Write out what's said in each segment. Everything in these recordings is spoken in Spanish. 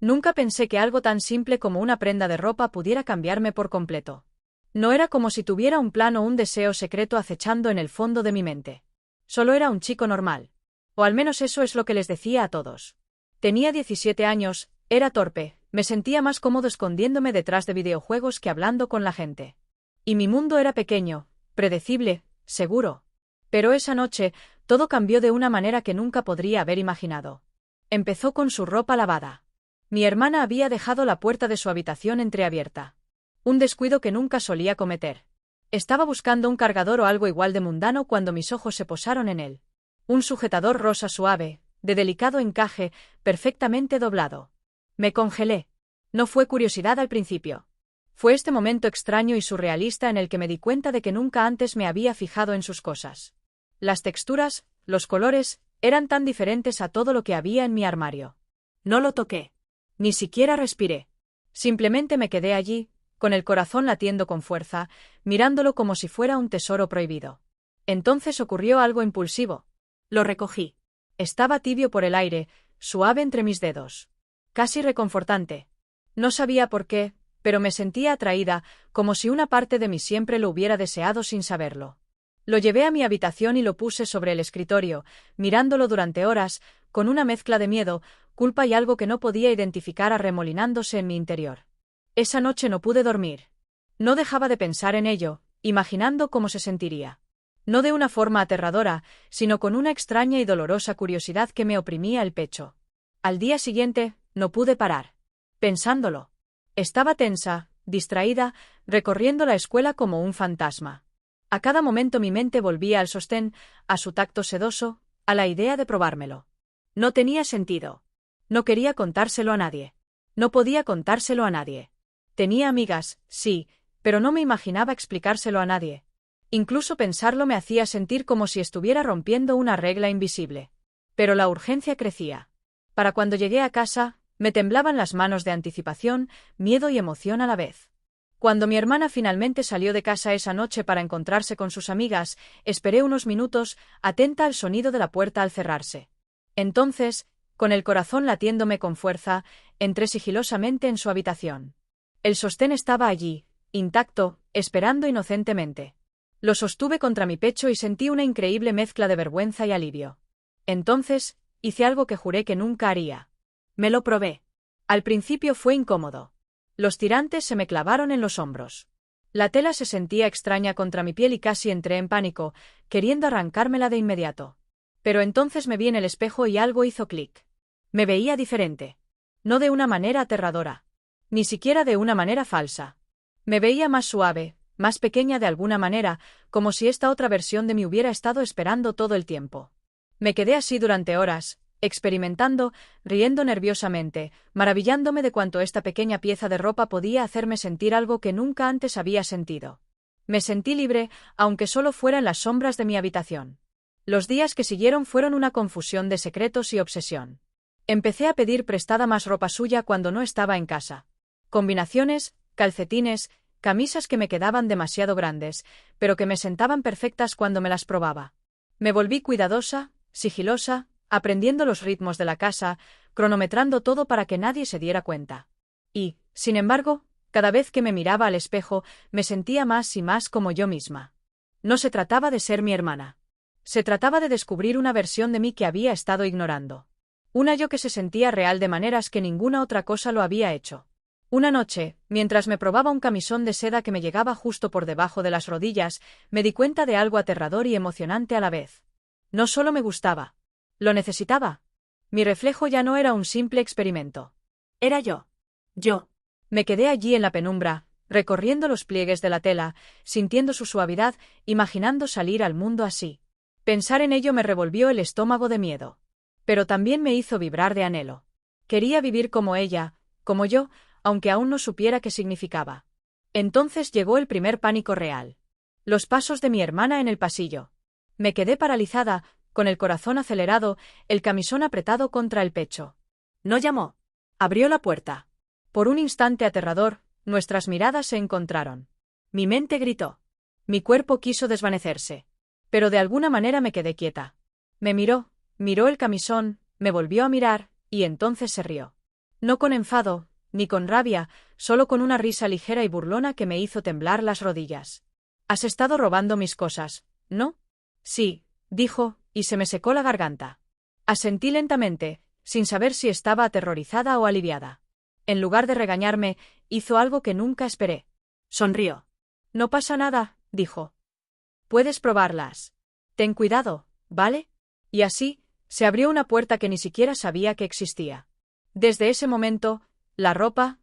Nunca pensé que algo tan simple como una prenda de ropa pudiera cambiarme por completo. No era como si tuviera un plan o un deseo secreto acechando en el fondo de mi mente. Solo era un chico normal. O al menos eso es lo que les decía a todos. Tenía 17 años, era torpe, me sentía más cómodo escondiéndome detrás de videojuegos que hablando con la gente. Y mi mundo era pequeño, predecible, seguro. Pero esa noche, todo cambió de una manera que nunca podría haber imaginado. Empezó con su ropa lavada. Mi hermana había dejado la puerta de su habitación entreabierta. Un descuido que nunca solía cometer. Estaba buscando un cargador o algo igual de mundano cuando mis ojos se posaron en él. Un sujetador rosa suave, de delicado encaje, perfectamente doblado. Me congelé. No fue curiosidad al principio. Fue este momento extraño y surrealista en el que me di cuenta de que nunca antes me había fijado en sus cosas. Las texturas, los colores, eran tan diferentes a todo lo que había en mi armario. No lo toqué. Ni siquiera respiré. Simplemente me quedé allí, con el corazón latiendo con fuerza, mirándolo como si fuera un tesoro prohibido. Entonces ocurrió algo impulsivo. Lo recogí. Estaba tibio por el aire, suave entre mis dedos. Casi reconfortante. No sabía por qué, pero me sentía atraída, como si una parte de mí siempre lo hubiera deseado sin saberlo. Lo llevé a mi habitación y lo puse sobre el escritorio, mirándolo durante horas, con una mezcla de miedo, culpa y algo que no podía identificar arremolinándose en mi interior. Esa noche no pude dormir. No dejaba de pensar en ello, imaginando cómo se sentiría. No de una forma aterradora, sino con una extraña y dolorosa curiosidad que me oprimía el pecho. Al día siguiente, no pude parar. Pensándolo. Estaba tensa, distraída, recorriendo la escuela como un fantasma. A cada momento mi mente volvía al sostén, a su tacto sedoso, a la idea de probármelo. No tenía sentido. No quería contárselo a nadie. No podía contárselo a nadie. Tenía amigas, sí, pero no me imaginaba explicárselo a nadie. Incluso pensarlo me hacía sentir como si estuviera rompiendo una regla invisible. Pero la urgencia crecía. Para cuando llegué a casa, me temblaban las manos de anticipación, miedo y emoción a la vez. Cuando mi hermana finalmente salió de casa esa noche para encontrarse con sus amigas, esperé unos minutos, atenta al sonido de la puerta al cerrarse. Entonces, con el corazón latiéndome con fuerza, entré sigilosamente en su habitación. El sostén estaba allí, intacto, esperando inocentemente. Lo sostuve contra mi pecho y sentí una increíble mezcla de vergüenza y alivio. Entonces, hice algo que juré que nunca haría. Me lo probé. Al principio fue incómodo. Los tirantes se me clavaron en los hombros. La tela se sentía extraña contra mi piel y casi entré en pánico, queriendo arrancármela de inmediato. Pero entonces me vi en el espejo y algo hizo clic. Me veía diferente. No de una manera aterradora. Ni siquiera de una manera falsa. Me veía más suave, más pequeña de alguna manera, como si esta otra versión de mí hubiera estado esperando todo el tiempo. Me quedé así durante horas, experimentando, riendo nerviosamente, maravillándome de cuánto esta pequeña pieza de ropa podía hacerme sentir algo que nunca antes había sentido. Me sentí libre, aunque solo fuera en las sombras de mi habitación. Los días que siguieron fueron una confusión de secretos y obsesión. Empecé a pedir prestada más ropa suya cuando no estaba en casa. Combinaciones, calcetines, camisas que me quedaban demasiado grandes, pero que me sentaban perfectas cuando me las probaba. Me volví cuidadosa, sigilosa, aprendiendo los ritmos de la casa, cronometrando todo para que nadie se diera cuenta. Y, sin embargo, cada vez que me miraba al espejo, me sentía más y más como yo misma. No se trataba de ser mi hermana. Se trataba de descubrir una versión de mí que había estado ignorando. Una yo que se sentía real de maneras que ninguna otra cosa lo había hecho. Una noche, mientras me probaba un camisón de seda que me llegaba justo por debajo de las rodillas, me di cuenta de algo aterrador y emocionante a la vez. No solo me gustaba. Lo necesitaba. Mi reflejo ya no era un simple experimento. Era yo. Yo. Me quedé allí en la penumbra, recorriendo los pliegues de la tela, sintiendo su suavidad, imaginando salir al mundo así. Pensar en ello me revolvió el estómago de miedo. Pero también me hizo vibrar de anhelo. Quería vivir como ella, como yo, aunque aún no supiera qué significaba. Entonces llegó el primer pánico real. Los pasos de mi hermana en el pasillo. Me quedé paralizada, con el corazón acelerado, el camisón apretado contra el pecho. No llamó. Abrió la puerta. Por un instante aterrador, nuestras miradas se encontraron. Mi mente gritó. Mi cuerpo quiso desvanecerse. Pero de alguna manera me quedé quieta. Me miró el camisón, me volvió a mirar, y entonces se rió. No con enfado, ni con rabia, solo con una risa ligera y burlona que me hizo temblar las rodillas. «Has estado robando mis cosas, ¿no?» «Sí», dijo, y se me secó la garganta. Asentí lentamente, sin saber si estaba aterrorizada o aliviada. En lugar de regañarme, hizo algo que nunca esperé. Sonrió. «No pasa nada», dijo. «Puedes probarlas. Ten cuidado, ¿vale?» Y así, se abrió una puerta que ni siquiera sabía que existía. Desde ese momento, la ropa,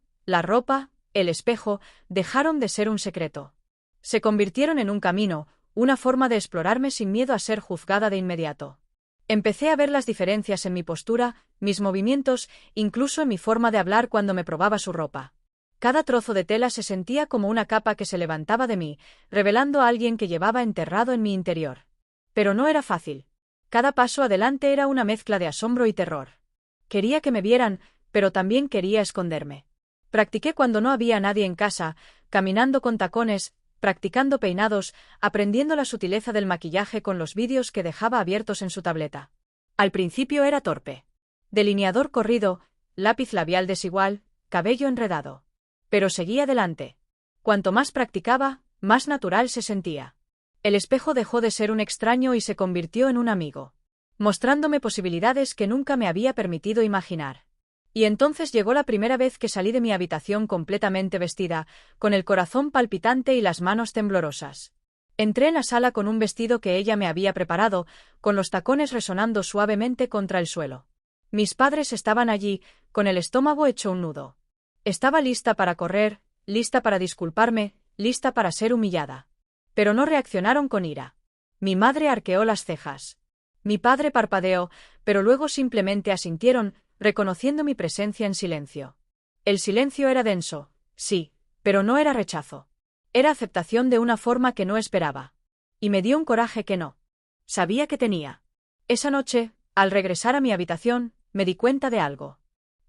el espejo, dejaron de ser un secreto. Se convirtieron en un camino, una forma de explorarme sin miedo a ser juzgada de inmediato. Empecé a ver las diferencias en mi postura, mis movimientos, incluso en mi forma de hablar cuando me probaba su ropa. Cada trozo de tela se sentía como una capa que se levantaba de mí, revelando a alguien que llevaba enterrado en mi interior. Pero no era fácil. Cada paso adelante era una mezcla de asombro y terror. Quería que me vieran, pero también quería esconderme. Practiqué cuando no había nadie en casa, caminando con tacones, practicando peinados, aprendiendo la sutileza del maquillaje con los vídeos que dejaba abiertos en su tableta. Al principio era torpe. Delineador corrido, lápiz labial desigual, cabello enredado. Pero seguía adelante. Cuanto más practicaba, más natural se sentía. El espejo dejó de ser un extraño y se convirtió en un amigo, mostrándome posibilidades que nunca me había permitido imaginar. Y entonces llegó la primera vez que salí de mi habitación completamente vestida, con el corazón palpitante y las manos temblorosas. Entré en la sala con un vestido que ella me había preparado, con los tacones resonando suavemente contra el suelo. Mis padres estaban allí, con el estómago hecho un nudo. Estaba lista para correr, lista para disculparme, lista para ser humillada. Pero no reaccionaron con ira. Mi madre arqueó las cejas. Mi padre parpadeó, pero luego simplemente asintieron, reconociendo mi presencia en silencio. El silencio era denso, sí, pero no era rechazo. Era aceptación de una forma que no esperaba. Y me dio un coraje que no sabía que tenía. Esa noche, al regresar a mi habitación, me di cuenta de algo.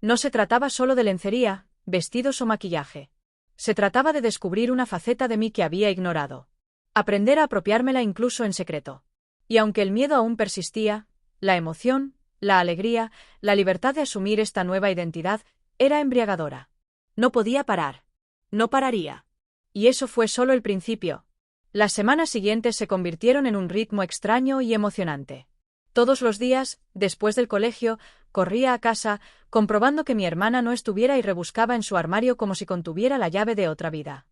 No se trataba solo de lencería, vestidos o maquillaje. Se trataba de descubrir una faceta de mí que había ignorado. Aprender a apropiármela incluso en secreto. Y aunque el miedo aún persistía, la emoción, la alegría, la libertad de asumir esta nueva identidad, era embriagadora. No podía parar. No pararía. Y eso fue solo el principio. Las semanas siguientes se convirtieron en un ritmo extraño y emocionante. Todos los días, después del colegio, corría a casa, comprobando que mi hermana no estuviera y rebuscaba en su armario como si contuviera la llave de otra vida.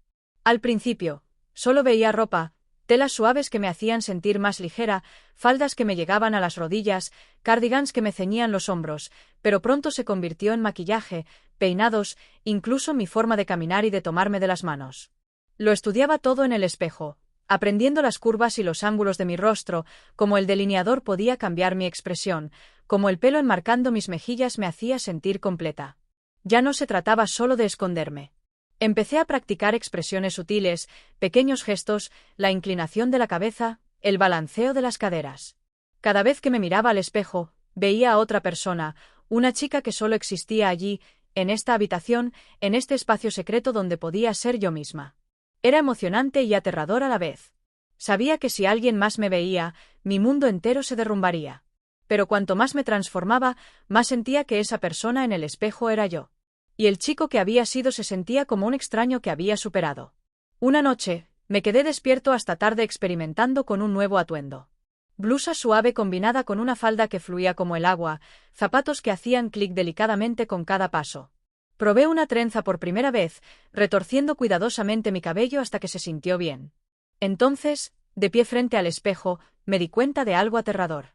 Al principio, solo veía ropa, telas suaves que me hacían sentir más ligera, faldas que me llegaban a las rodillas, cardigans que me ceñían los hombros, pero pronto se convirtió en maquillaje, peinados, incluso mi forma de caminar y de tomarme de las manos. Lo estudiaba todo en el espejo, aprendiendo las curvas y los ángulos de mi rostro, como el delineador podía cambiar mi expresión, como el pelo enmarcando mis mejillas me hacía sentir completa. Ya no se trataba solo de esconderme. Empecé a practicar expresiones sutiles, pequeños gestos, la inclinación de la cabeza, el balanceo de las caderas. Cada vez que me miraba al espejo, veía a otra persona, una chica que solo existía allí, en esta habitación, en este espacio secreto donde podía ser yo misma. Era emocionante y aterrador a la vez. Sabía que si alguien más me veía, mi mundo entero se derrumbaría. Pero cuanto más me transformaba, más sentía que esa persona en el espejo era yo. Y el chico que había sido se sentía como un extraño que había superado. Una noche, me quedé despierto hasta tarde experimentando con un nuevo atuendo. Blusa suave combinada con una falda que fluía como el agua, zapatos que hacían clic delicadamente con cada paso. Probé una trenza por primera vez, retorciendo cuidadosamente mi cabello hasta que se sintió bien. Entonces, de pie frente al espejo, me di cuenta de algo aterrador.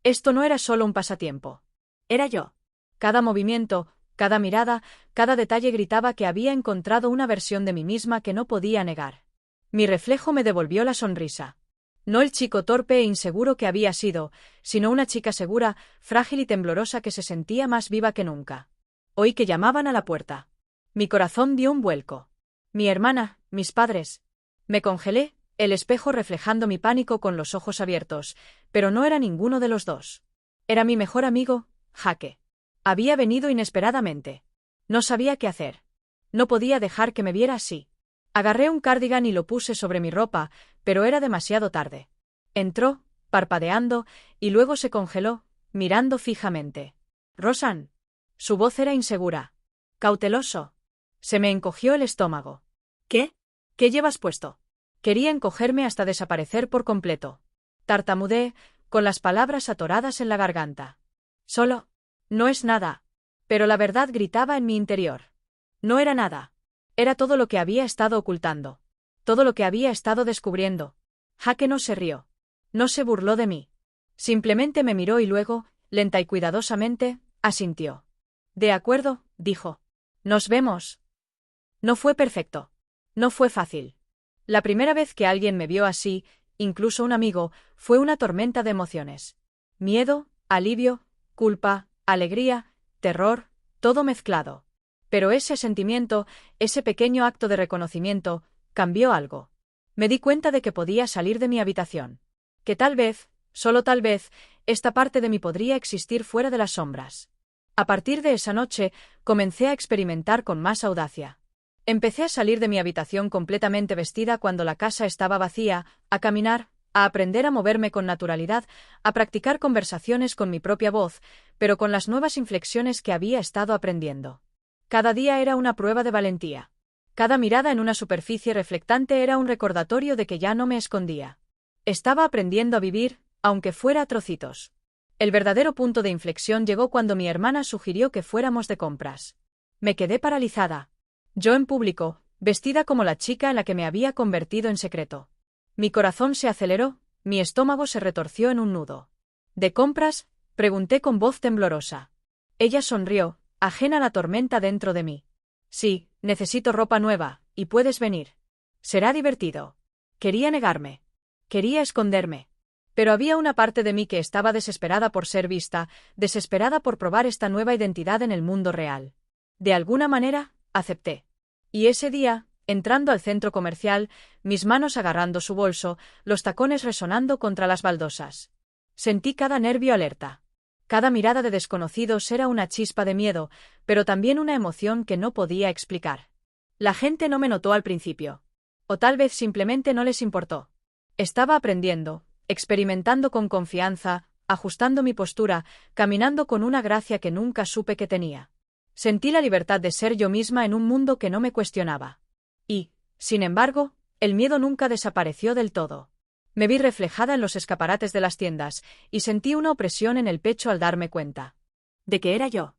Esto no era solo un pasatiempo. Era yo. Cada movimiento, cada mirada, cada detalle gritaba que había encontrado una versión de mí misma que no podía negar. Mi reflejo me devolvió la sonrisa. No el chico torpe e inseguro que había sido, sino una chica segura, frágil y temblorosa que se sentía más viva que nunca. Oí que llamaban a la puerta. Mi corazón dio un vuelco. Mi hermana, mis padres. Me congelé, el espejo reflejando mi pánico con los ojos abiertos, pero no era ninguno de los dos. Era mi mejor amigo, Jake. Había venido inesperadamente. No sabía qué hacer. No podía dejar que me viera así. Agarré un cardigan y lo puse sobre mi ropa, pero era demasiado tarde. Entró, parpadeando, y luego se congeló, mirando fijamente. «Rosan». Su voz era insegura. Cauteloso. Se me encogió el estómago. ¿Qué? ¿Qué llevas puesto? Quería encogerme hasta desaparecer por completo. Tartamudeé, con las palabras atoradas en la garganta. Solo. No es nada. Pero la verdad gritaba en mi interior. No era nada. Era todo lo que había estado ocultando. Todo lo que había estado descubriendo. Jake no se rió. No se burló de mí. Simplemente me miró y luego, lenta y cuidadosamente, asintió. De acuerdo, dijo. Nos vemos. No fue perfecto. No fue fácil. La primera vez que alguien me vio así, incluso un amigo, fue una tormenta de emociones. Miedo, alivio, culpa, alegría, terror, todo mezclado. Pero ese sentimiento, ese pequeño acto de reconocimiento, cambió algo. Me di cuenta de que podía salir de mi habitación. Que tal vez, solo tal vez, esta parte de mí podría existir fuera de las sombras. A partir de esa noche, comencé a experimentar con más audacia. Empecé a salir de mi habitación completamente vestida cuando la casa estaba vacía, a caminar, a aprender a moverme con naturalidad, a practicar conversaciones con mi propia voz, pero con las nuevas inflexiones que había estado aprendiendo. Cada día era una prueba de valentía. Cada mirada en una superficie reflectante era un recordatorio de que ya no me escondía. Estaba aprendiendo a vivir, aunque fuera a trocitos. El verdadero punto de inflexión llegó cuando mi hermana sugirió que fuéramos de compras. Me quedé paralizada. Yo en público, vestida como la chica en la que me había convertido en secreto. Mi corazón se aceleró, mi estómago se retorció en un nudo. ¿De compras?, pregunté con voz temblorosa. Ella sonrió, ajena a la tormenta dentro de mí. Sí, necesito ropa nueva, y puedes venir. Será divertido. Quería negarme. Quería esconderme. Pero había una parte de mí que estaba desesperada por ser vista, desesperada por probar esta nueva identidad en el mundo real. De alguna manera, acepté. Y ese día, entrando al centro comercial, mis manos agarrando su bolso, los tacones resonando contra las baldosas. Sentí cada nervio alerta. Cada mirada de desconocidos era una chispa de miedo, pero también una emoción que no podía explicar. La gente no me notó al principio. O tal vez simplemente no les importó. Estaba aprendiendo, experimentando con confianza, ajustando mi postura, caminando con una gracia que nunca supe que tenía. Sentí la libertad de ser yo misma en un mundo que no me cuestionaba. Y, sin embargo, el miedo nunca desapareció del todo. Me vi reflejada en los escaparates de las tiendas, y sentí una opresión en el pecho al darme cuenta. ¿De qué era yo?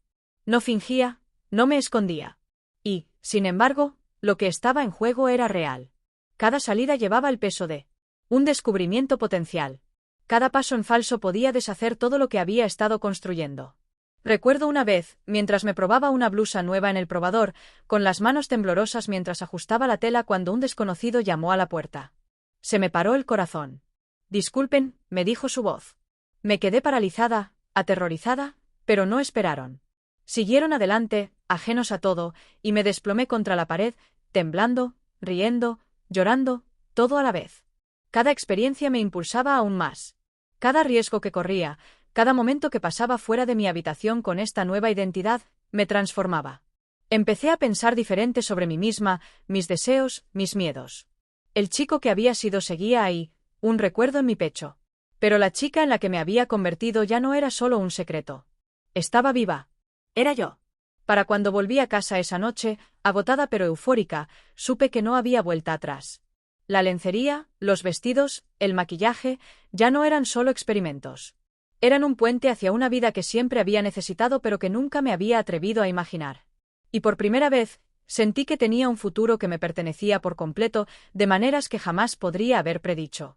No fingía, no me escondía. Y, sin embargo, lo que estaba en juego era real. Cada salida llevaba el peso de un descubrimiento potencial. Cada paso en falso podía deshacer todo lo que había estado construyendo. Recuerdo una vez, mientras me probaba una blusa nueva en el probador, con las manos temblorosas mientras ajustaba la tela cuando un desconocido llamó a la puerta. Se me paró el corazón. Disculpen, me dijo su voz. Me quedé paralizada, aterrorizada, pero no esperaron. Siguieron adelante, ajenos a todo, y me desplomé contra la pared, temblando, riendo, llorando, todo a la vez. Cada experiencia me impulsaba aún más. Cada riesgo que corría, cada momento que pasaba fuera de mi habitación con esta nueva identidad, me transformaba. Empecé a pensar diferente sobre mí misma, mis deseos, mis miedos. El chico que había sido seguía ahí, un recuerdo en mi pecho. Pero la chica en la que me había convertido ya no era solo un secreto. Estaba viva. Era yo. Para cuando volví a casa esa noche, agotada pero eufórica, supe que no había vuelta atrás. La lencería, los vestidos, el maquillaje, ya no eran solo experimentos. Eran un puente hacia una vida que siempre había necesitado pero que nunca me había atrevido a imaginar. Y por primera vez, sentí que tenía un futuro que me pertenecía por completo, de maneras que jamás podría haber predicho.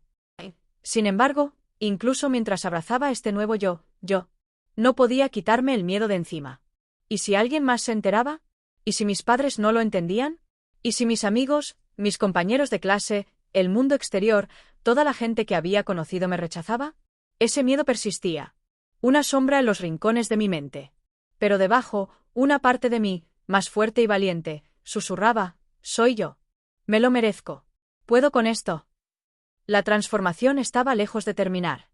Sin embargo, incluso mientras abrazaba este nuevo yo, no podía quitarme el miedo de encima. ¿Y si alguien más se enteraba? ¿Y si mis padres no lo entendían? ¿Y si mis amigos, mis compañeros de clase, el mundo exterior, toda la gente que había conocido me rechazaba? Ese miedo persistía. Una sombra en los rincones de mi mente. Pero debajo, una parte de mí, más fuerte y valiente, susurraba, soy yo. Me lo merezco. Puedo con esto. La transformación estaba lejos de terminar.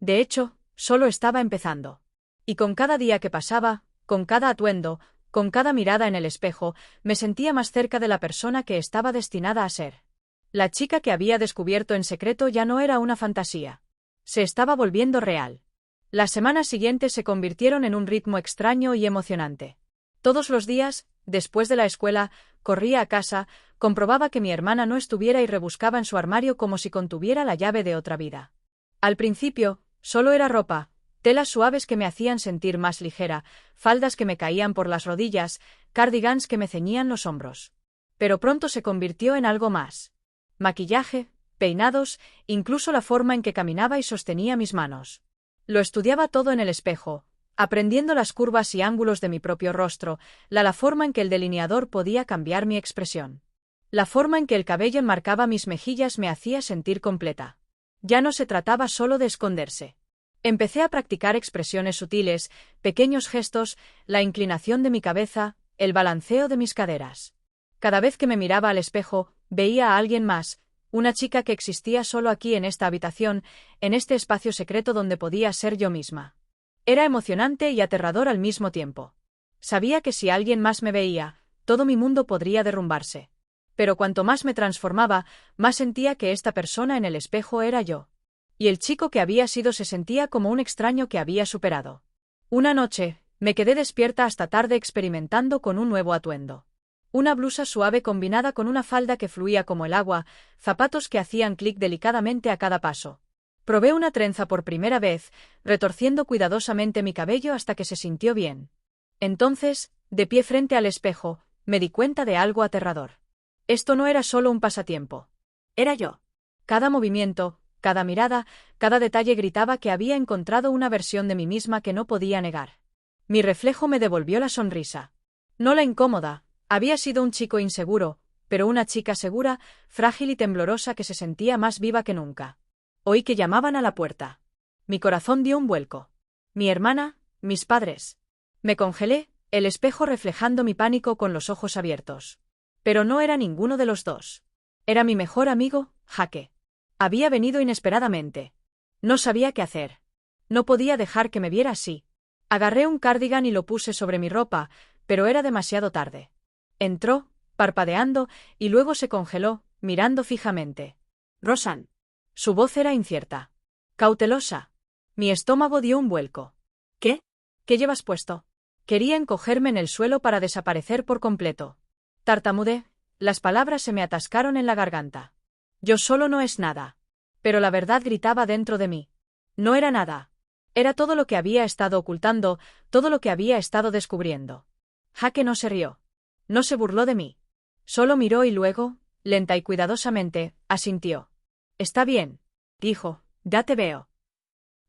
De hecho, solo estaba empezando. Y con cada día que pasaba, con cada atuendo, con cada mirada en el espejo, me sentía más cerca de la persona que estaba destinada a ser. La chica que había descubierto en secreto ya no era una fantasía. Se estaba volviendo real. Las semanas siguientes se convirtieron en un ritmo extraño y emocionante. Todos los días, Después de la escuela, corría a casa, comprobaba que mi hermana no estuviera y rebuscaba en su armario como si contuviera la llave de otra vida. Al principio, solo era ropa, telas suaves que me hacían sentir más ligera, faldas que me caían por las rodillas, cardigans que me ceñían los hombros. Pero pronto se convirtió en algo más. Maquillaje, peinados, incluso la forma en que caminaba y sostenía mis manos. Lo estudiaba todo en el espejo, aprendiendo las curvas y ángulos de mi propio rostro, la forma en que el delineador podía cambiar mi expresión. La forma en que el cabello enmarcaba mis mejillas me hacía sentir completa. Ya no se trataba solo de esconderse. Empecé a practicar expresiones sutiles, pequeños gestos, la inclinación de mi cabeza, el balanceo de mis caderas. Cada vez que me miraba al espejo, veía a alguien más, una chica que existía solo aquí en esta habitación, en este espacio secreto donde podía ser yo misma. Era emocionante y aterrador al mismo tiempo. Sabía que si alguien más me veía, todo mi mundo podría derrumbarse. Pero cuanto más me transformaba, más sentía que esta persona en el espejo era yo. Y el chico que había sido se sentía como un extraño que había superado. Una noche, me quedé despierta hasta tarde experimentando con un nuevo atuendo. Una blusa suave combinada con una falda que fluía como el agua, zapatos que hacían clic delicadamente a cada paso. Probé una trenza por primera vez, retorciendo cuidadosamente mi cabello hasta que se sintió bien. Entonces, de pie frente al espejo, me di cuenta de algo aterrador. Esto no era solo un pasatiempo. Era yo. Cada movimiento, cada mirada, cada detalle gritaba que había encontrado una versión de mí misma que no podía negar. Mi reflejo me devolvió la sonrisa. No la incómoda. Había sido un chico inseguro, pero una chica segura, frágil y temblorosa que se sentía más viva que nunca. Oí que llamaban a la puerta. Mi corazón dio un vuelco. Mi hermana, mis padres. Me congelé, el espejo reflejando mi pánico con los ojos abiertos. Pero no era ninguno de los dos. Era mi mejor amigo, Jake. Había venido inesperadamente. No sabía qué hacer. No podía dejar que me viera así. Agarré un cardigan y lo puse sobre mi ropa, pero era demasiado tarde. Entró, parpadeando, y luego se congeló, mirando fijamente. «Rosan». Su voz era incierta. Cautelosa. Mi estómago dio un vuelco. «¿Qué? ¿Qué llevas puesto?» Quería encogerme en el suelo para desaparecer por completo. Tartamudeé, las palabras se me atascaron en la garganta. Yo solo no es nada. Pero la verdad gritaba dentro de mí. No era nada. Era todo lo que había estado ocultando, todo lo que había estado descubriendo. Jake no se rió. No se burló de mí. Solo miró y luego, lenta y cuidadosamente, asintió. «Está bien», dijo, «ya te veo».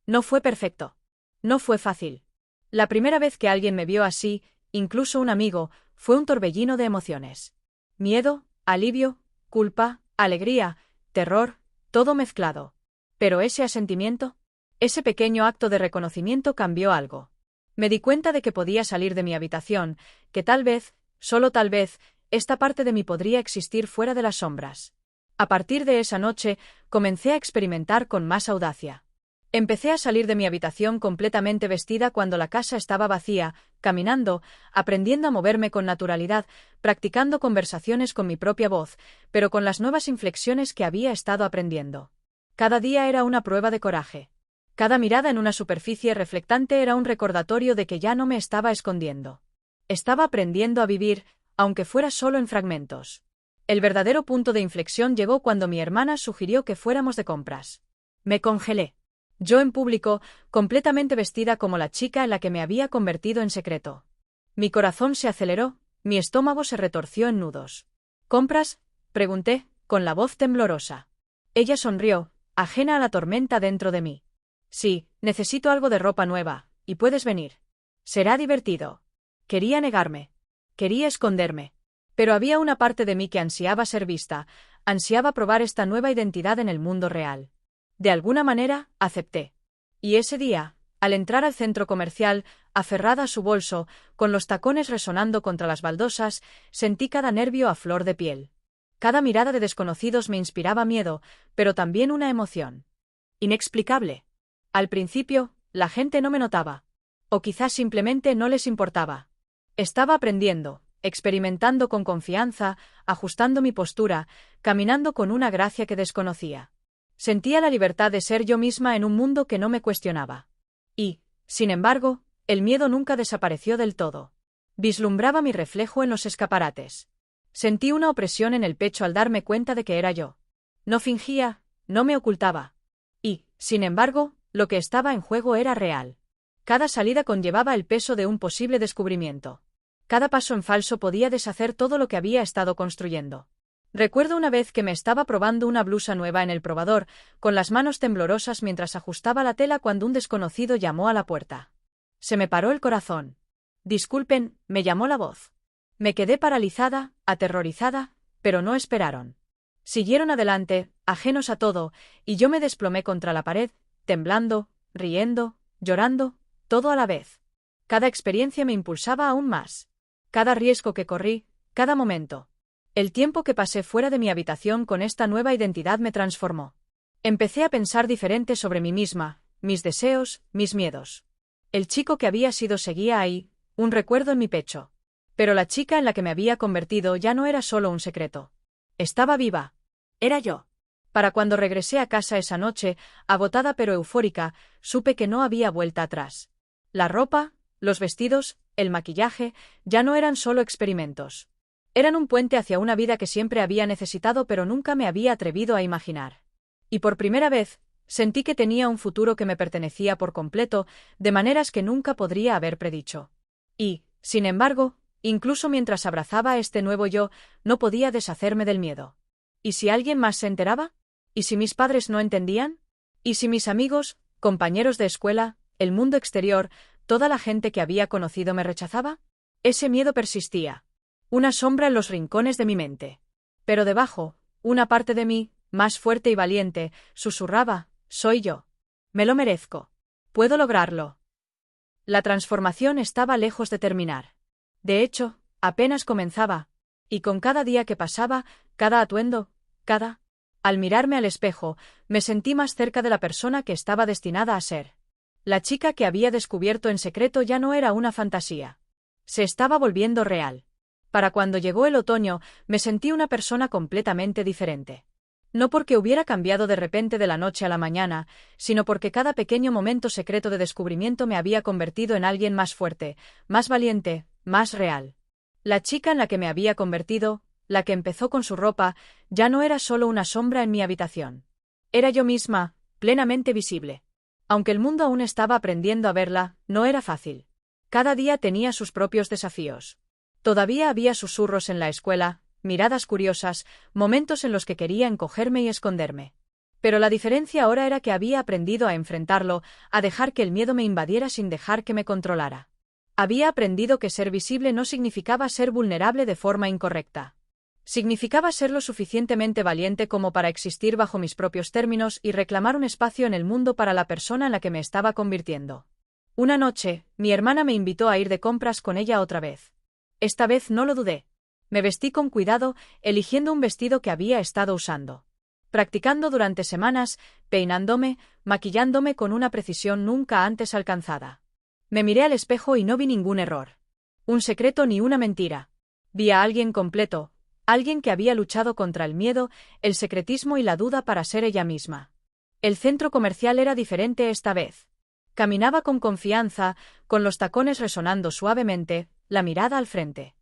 No fue perfecto. No fue fácil. La primera vez que alguien me vio así, incluso un amigo, fue un torbellino de emociones. Miedo, alivio, culpa, alegría, terror, todo mezclado. Pero ese asentimiento, ese pequeño acto de reconocimiento cambió algo. Me di cuenta de que podía salir de mi habitación, que tal vez, solo tal vez, esta parte de mí podría existir fuera de las sombras. A partir de esa noche, comencé a experimentar con más audacia. Empecé a salir de mi habitación completamente vestida cuando la casa estaba vacía, caminando, aprendiendo a moverme con naturalidad, practicando conversaciones con mi propia voz, pero con las nuevas inflexiones que había estado aprendiendo. Cada día era una prueba de coraje. Cada mirada en una superficie reflectante era un recordatorio de que ya no me estaba escondiendo. Estaba aprendiendo a vivir, aunque fuera solo en fragmentos. El verdadero punto de inflexión llegó cuando mi hermana sugirió que fuéramos de compras. Me congelé. Yo en público, completamente vestida como la chica en la que me había convertido en secreto. Mi corazón se aceleró, mi estómago se retorció en nudos. «¿Compras?», pregunté, con la voz temblorosa. Ella sonrió, ajena a la tormenta dentro de mí. «Sí, necesito algo de ropa nueva, y puedes venir. Será divertido». Quería negarme. Quería esconderme. Pero había una parte de mí que ansiaba ser vista, ansiaba probar esta nueva identidad en el mundo real. De alguna manera, acepté. Y ese día, al entrar al centro comercial, aferrada a su bolso, con los tacones resonando contra las baldosas, sentí cada nervio a flor de piel. Cada mirada de desconocidos me inspiraba miedo, pero también una emoción inexplicable. Al principio, la gente no me notaba. O quizás simplemente no les importaba. Estaba aprendiendo, experimentando con confianza, ajustando mi postura, caminando con una gracia que desconocía. Sentía la libertad de ser yo misma en un mundo que no me cuestionaba. Y, sin embargo, el miedo nunca desapareció del todo. Vislumbraba mi reflejo en los escaparates. Sentí una opresión en el pecho al darme cuenta de que era yo. No fingía, no me ocultaba. Y, sin embargo, lo que estaba en juego era real. Cada salida conllevaba el peso de un posible descubrimiento. Cada paso en falso podía deshacer todo lo que había estado construyendo. Recuerdo una vez que me estaba probando una blusa nueva en el probador, con las manos temblorosas mientras ajustaba la tela cuando un desconocido llamó a la puerta. Se me paró el corazón. «Disculpen», me llamó la voz. Me quedé paralizada, aterrorizada, pero no esperaron. Siguieron adelante, ajenos a todo, y yo me desplomé contra la pared, temblando, riendo, llorando, todo a la vez. Cada experiencia me impulsaba aún más. Cada riesgo que corrí, cada momento. El tiempo que pasé fuera de mi habitación con esta nueva identidad me transformó. Empecé a pensar diferente sobre mí misma, mis deseos, mis miedos. El chico que había sido seguía ahí, un recuerdo en mi pecho. Pero la chica en la que me había convertido ya no era solo un secreto. Estaba viva. Era yo. Para cuando regresé a casa esa noche, agotada pero eufórica, supe que no había vuelta atrás. La ropa, los vestidos, el maquillaje, ya no eran solo experimentos. Eran un puente hacia una vida que siempre había necesitado pero nunca me había atrevido a imaginar. Y por primera vez, sentí que tenía un futuro que me pertenecía por completo, de maneras que nunca podría haber predicho. Y, sin embargo, incluso mientras abrazaba a este nuevo yo, no podía deshacerme del miedo. ¿Y si alguien más se enteraba? ¿Y si mis padres no entendían? ¿Y si mis amigos, compañeros de escuela, el mundo exterior, toda la gente que había conocido me rechazaba? Ese miedo persistía. Una sombra en los rincones de mi mente. Pero debajo, una parte de mí, más fuerte y valiente, susurraba: «Soy yo. Me lo merezco. Puedo lograrlo». La transformación estaba lejos de terminar. De hecho, apenas comenzaba. Y con cada día que pasaba, cada atuendo, Al mirarme al espejo, me sentí más cerca de la persona que estaba destinada a ser. La chica que había descubierto en secreto ya no era una fantasía. Se estaba volviendo real. Para cuando llegó el otoño, me sentí una persona completamente diferente. No porque hubiera cambiado de repente de la noche a la mañana, sino porque cada pequeño momento secreto de descubrimiento me había convertido en alguien más fuerte, más valiente, más real. La chica en la que me había convertido, la que empezó con su ropa, ya no era solo una sombra en mi habitación. Era yo misma, plenamente visible. Aunque el mundo aún estaba aprendiendo a verla, no era fácil. Cada día tenía sus propios desafíos. Todavía había susurros en la escuela, miradas curiosas, momentos en los que quería encogerme y esconderme. Pero la diferencia ahora era que había aprendido a enfrentarlo, a dejar que el miedo me invadiera sin dejar que me controlara. Había aprendido que ser visible no significaba ser vulnerable de forma incorrecta. Significaba ser lo suficientemente valiente como para existir bajo mis propios términos y reclamar un espacio en el mundo para la persona en la que me estaba convirtiendo. Una noche, mi hermana me invitó a ir de compras con ella otra vez. Esta vez no lo dudé. Me vestí con cuidado, eligiendo un vestido que había estado usando. Practicando durante semanas, peinándome, maquillándome con una precisión nunca antes alcanzada. Me miré al espejo y no vi ningún error. Un secreto ni una mentira. Vi a alguien completo, alguien que había luchado contra el miedo, el secretismo y la duda para ser ella misma. El centro comercial era diferente esta vez. Caminaba con confianza, con los tacones resonando suavemente, la mirada al frente.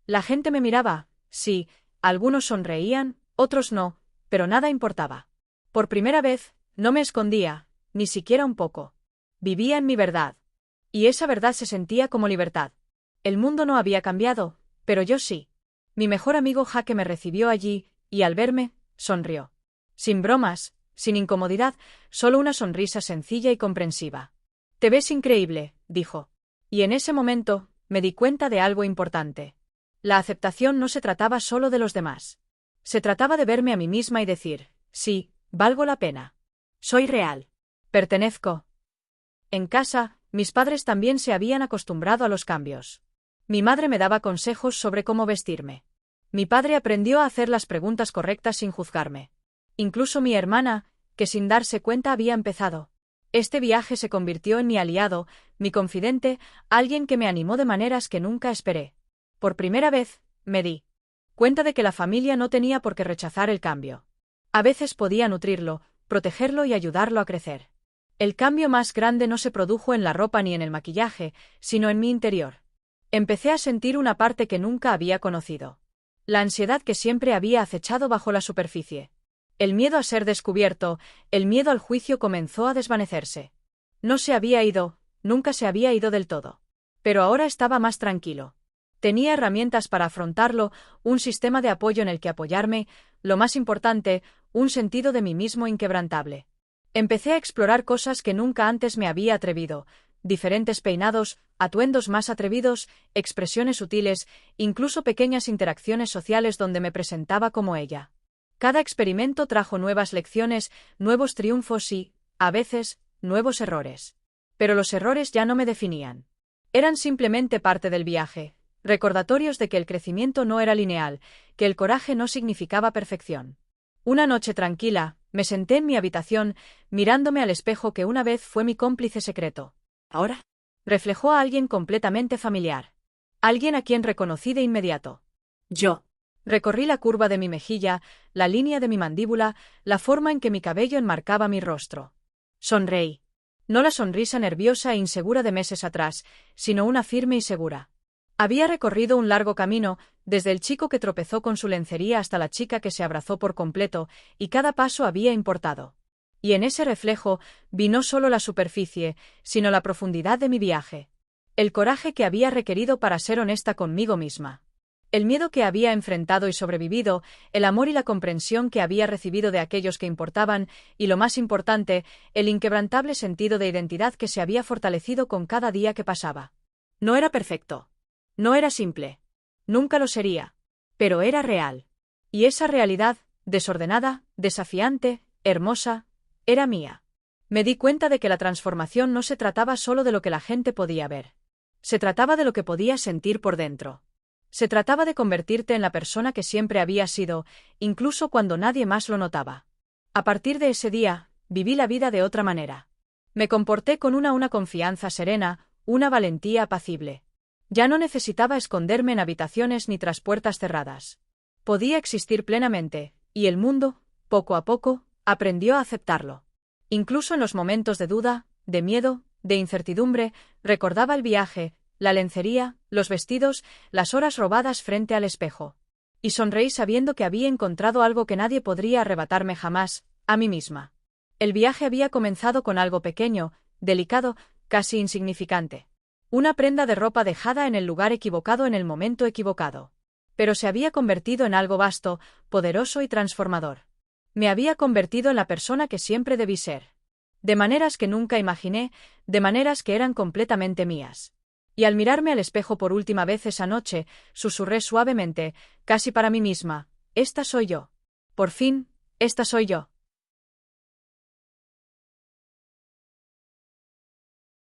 La gente me miraba, sí, algunos sonreían, otros no, pero nada importaba. Por primera vez, no me escondía, ni siquiera un poco. Vivía en mi verdad. Y esa verdad se sentía como libertad. El mundo no había cambiado, pero yo sí. Mi mejor amigo Jaque me recibió allí, y al verme, sonrió. Sin bromas, sin incomodidad, solo una sonrisa sencilla y comprensiva. «Te ves increíble», dijo. Y en ese momento, me di cuenta de algo importante. La aceptación no se trataba solo de los demás. Se trataba de verme a mí misma y decir: «Sí, valgo la pena. Soy real. Pertenezco». En casa, mis padres también se habían acostumbrado a los cambios. Mi madre me daba consejos sobre cómo vestirme. Mi padre aprendió a hacer las preguntas correctas sin juzgarme. Incluso mi hermana, que sin darse cuenta había empezado. Este viaje se convirtió en mi aliado, mi confidente, alguien que me animó de maneras que nunca esperé. Por primera vez, me di cuenta de que la familia no tenía por qué rechazar el cambio. A veces podía nutrirlo, protegerlo y ayudarlo a crecer. El cambio más grande no se produjo en la ropa ni en el maquillaje, sino en mi interior. Empecé a sentir una parte que nunca había conocido. La ansiedad que siempre había acechado bajo la superficie. El miedo a ser descubierto, el miedo al juicio comenzó a desvanecerse. No se había ido, nunca se había ido del todo. Pero ahora estaba más tranquilo. Tenía herramientas para afrontarlo, un sistema de apoyo en el que apoyarme, lo más importante, un sentido de mí mismo inquebrantable. Empecé a explorar cosas que nunca antes me había atrevido, diferentes peinados, atuendos más atrevidos, expresiones sutiles, incluso pequeñas interacciones sociales donde me presentaba como ella. Cada experimento trajo nuevas lecciones, nuevos triunfos y, a veces, nuevos errores. Pero los errores ya no me definían. Eran simplemente parte del viaje, recordatorios de que el crecimiento no era lineal, que el coraje no significaba perfección. Una noche tranquila, me senté en mi habitación, mirándome al espejo que una vez fue mi cómplice secreto. ¿Ahora? Reflejó a alguien completamente familiar. Alguien a quien reconocí de inmediato. Yo. Recorrí la curva de mi mejilla, la línea de mi mandíbula, la forma en que mi cabello enmarcaba mi rostro. Sonreí. No la sonrisa nerviosa e insegura de meses atrás, sino una firme y segura. Había recorrido un largo camino, desde el chico que tropezó con su lencería hasta la chica que se abrazó por completo, y cada paso había importado. Y en ese reflejo vi no solo la superficie, sino la profundidad de mi viaje. El coraje que había requerido para ser honesta conmigo misma. El miedo que había enfrentado y sobrevivido, el amor y la comprensión que había recibido de aquellos que importaban, y lo más importante, el inquebrantable sentido de identidad que se había fortalecido con cada día que pasaba. No era perfecto. No era simple. Nunca lo sería. Pero era real. Y esa realidad, desordenada, desafiante, hermosa, era mía. Me di cuenta de que la transformación no se trataba solo de lo que la gente podía ver. Se trataba de lo que podías sentir por dentro. Se trataba de convertirte en la persona que siempre habías sido, incluso cuando nadie más lo notaba. A partir de ese día, viví la vida de otra manera. Me comporté con una confianza serena, una valentía apacible. Ya no necesitaba esconderme en habitaciones ni tras puertas cerradas. Podía existir plenamente, y el mundo, poco a poco, aprendió a aceptarlo. Incluso en los momentos de duda, de miedo, de incertidumbre, recordaba el viaje, la lencería, los vestidos, las horas robadas frente al espejo. Y sonreí sabiendo que había encontrado algo que nadie podría arrebatarme jamás, a mí misma. El viaje había comenzado con algo pequeño, delicado, casi insignificante. Una prenda de ropa dejada en el lugar equivocado en el momento equivocado. Pero se había convertido en algo vasto, poderoso y transformador. Me había convertido en la persona que siempre debí ser. De maneras que nunca imaginé, de maneras que eran completamente mías. Y al mirarme al espejo por última vez esa noche, susurré suavemente, casi para mí misma, «Esta soy yo. Por fin, esta soy yo».